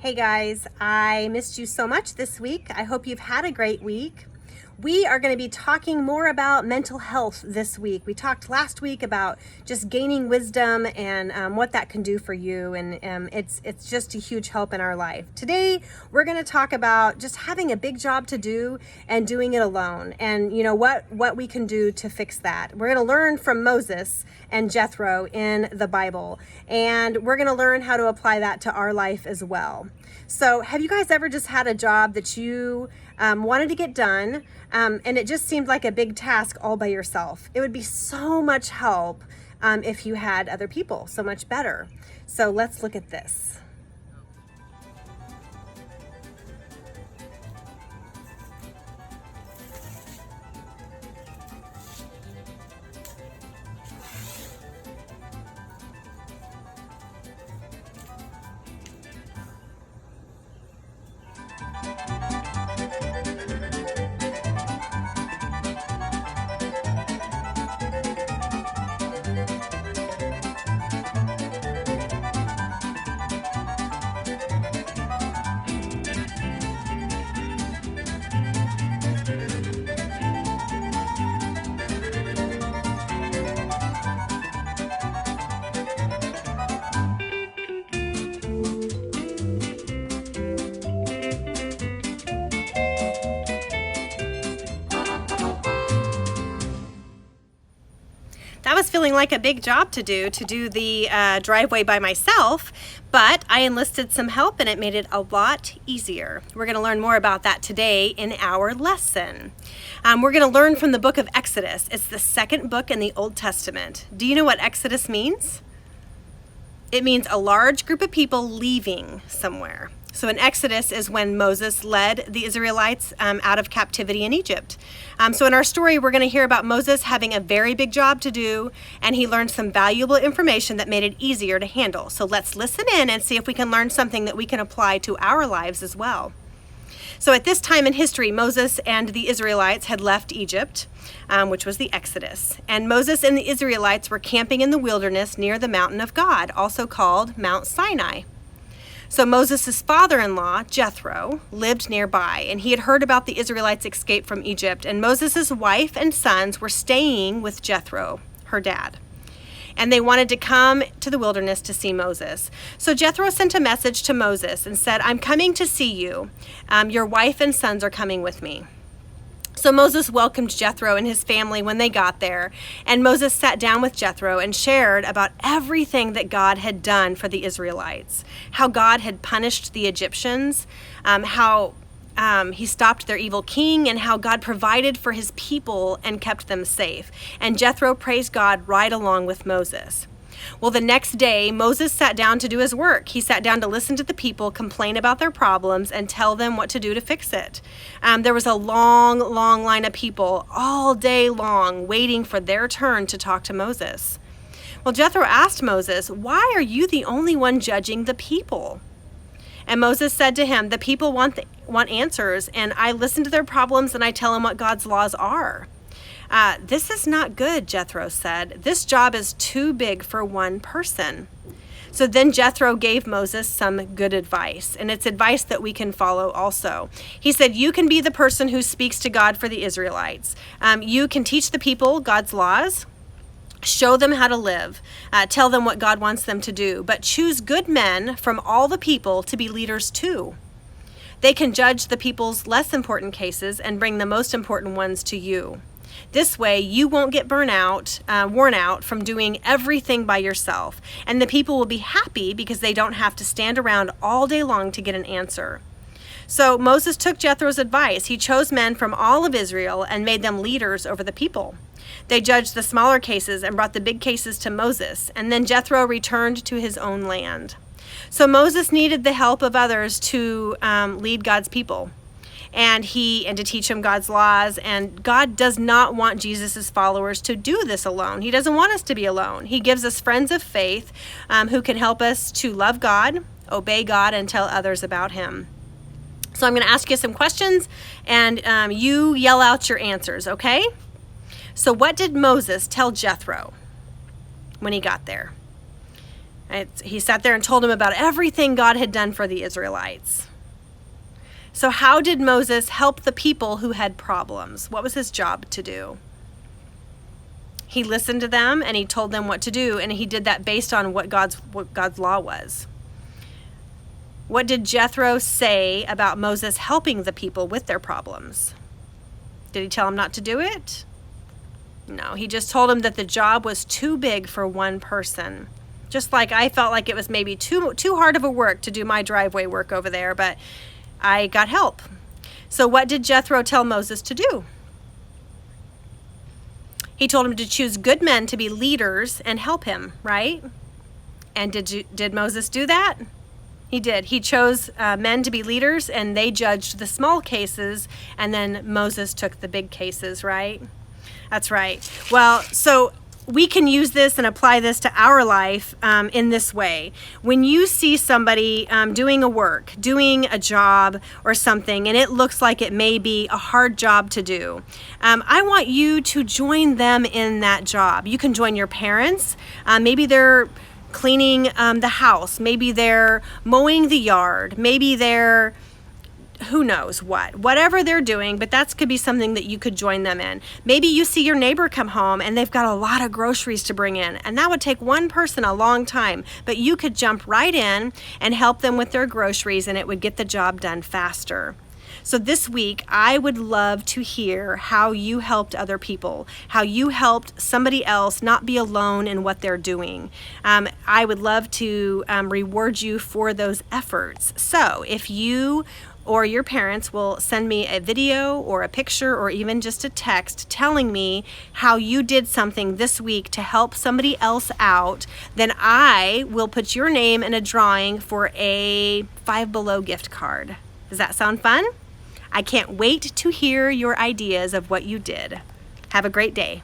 Hey guys, I missed you so much this week. I hope you've had a great week. We are going to be talking more about mental health this week. We talked last week about just gaining wisdom and what that can do for you, and it's just a huge help in our life. Today, we're going to talk about just having a big job to do and doing it alone, and what we can do to fix that. We're going to learn from Moses and Jethro in the Bible, and we're going to learn how to apply that to our life as well. So, have you guys ever just had a job that you wanted to get done, and it just seemed like a big task all by yourself? It would be so much help if you had other people, so much better. So let's look at this. That was feeling like a big job to do the driveway by myself, but I enlisted some help and it made it a lot easier. We're going to learn more about that today in our lesson. We're going to learn from the book of Exodus. It's the second book in the Old Testament. Do you know what Exodus means? It means a large group of people leaving somewhere. So in Exodus is when Moses led the Israelites out of captivity in Egypt. So in our story, we're going to hear about Moses having a very big job to do, and he learned some valuable information that made it easier to handle. So let's listen in and see if we can learn something that we can apply to our lives as well. So at this time in history, Moses and the Israelites had left Egypt, which was the Exodus. And Moses and the Israelites were camping in the wilderness near the mountain of God, also called Mount Sinai. So Moses' father-in-law, Jethro, lived nearby, and he had heard about the Israelites' escape from Egypt, and Moses' wife and sons were staying with Jethro, her dad. And they wanted to come to the wilderness to see Moses. So Jethro sent a message to Moses and said, "I'm coming to see you. Your wife and sons are coming with me." So Moses welcomed Jethro and his family when they got there, and Moses sat down with Jethro and shared about everything that God had done for the Israelites, how God had punished the Egyptians, how he stopped their evil king, and how God provided for his people and kept them safe. And Jethro praised God right along with Moses. Well, the next day, Moses sat down to do his work. He sat down to listen to the people complain about their problems and tell them what to do to fix it. There was a long line of people all day long waiting for their turn to talk to Moses. Well, Jethro asked Moses, "Why are you the only one judging the people?" And Moses said to him, "The people want answers, and I listen to their problems and I tell them what God's laws are." "This is not good," Jethro said. "This job is too big for one person." So then Jethro gave Moses some good advice, and it's advice that we can follow also. He said, "You can be the person who speaks to God for the Israelites. You can teach the people God's laws, show them how to live, tell them what God wants them to do, but choose good men from all the people to be leaders too. They can judge the people's less important cases and bring the most important ones to you. This way, you won't get worn out from doing everything by yourself, and the people will be happy because they don't have to stand around all day long to get an answer." So Moses took Jethro's advice. He chose men from all of Israel and made them leaders over the people. They judged the smaller cases and brought the big cases to Moses, and then Jethro returned to his own land. So Moses needed the help of others to lead God's people. And to teach them God's laws. And God does not want Jesus' followers to do this alone. He doesn't want us to be alone. He gives us friends of faith who can help us to love God, obey God, and tell others about him. So I'm going to ask you some questions, and you yell out your answers, okay? So what did Moses tell Jethro when he got there? He sat there and told him about everything God had done for the Israelites. So how did Moses help the people who had problems? What was his job to do? He listened to them and he told them what to do, and he did that based on what God's law was. What did Jethro say about Moses helping the people with their problems? Did he tell him not to do it? No, he just told him that the job was too big for one person. Just like I felt like it was maybe too hard of a work to do my driveway work over there, but I got help. So what did Jethro tell Moses to do? He told him to choose good men to be leaders and help him, right? And did Moses do that? He did. He chose men to be leaders, and they judged the small cases, and then Moses took the big cases, right? That's right. Well, so we can use this and apply this to our life in this way. When you see somebody doing a job or something, and it looks like it may be a hard job to do, I want you to join them in that job. You can join your parents. Maybe they're cleaning the house. Maybe they're mowing the yard. Maybe they're who knows whatever they're doing, but that could be something that you could join them in. Maybe you see your neighbor come home and they've got a lot of groceries to bring in, and that would take one person a long time, but you could jump right in and help them with their groceries, and it would get the job done faster. So this week, I would love to hear how you helped other people, how you helped somebody else not be alone in what they're doing. I would love to reward you for those efforts. So if you or your parents will send me a video or a picture or even just a text telling me how you did something this week to help somebody else out, then I will put your name in a drawing for a Five Below gift card. Does that sound fun? I can't wait to hear your ideas of what you did. Have a great day.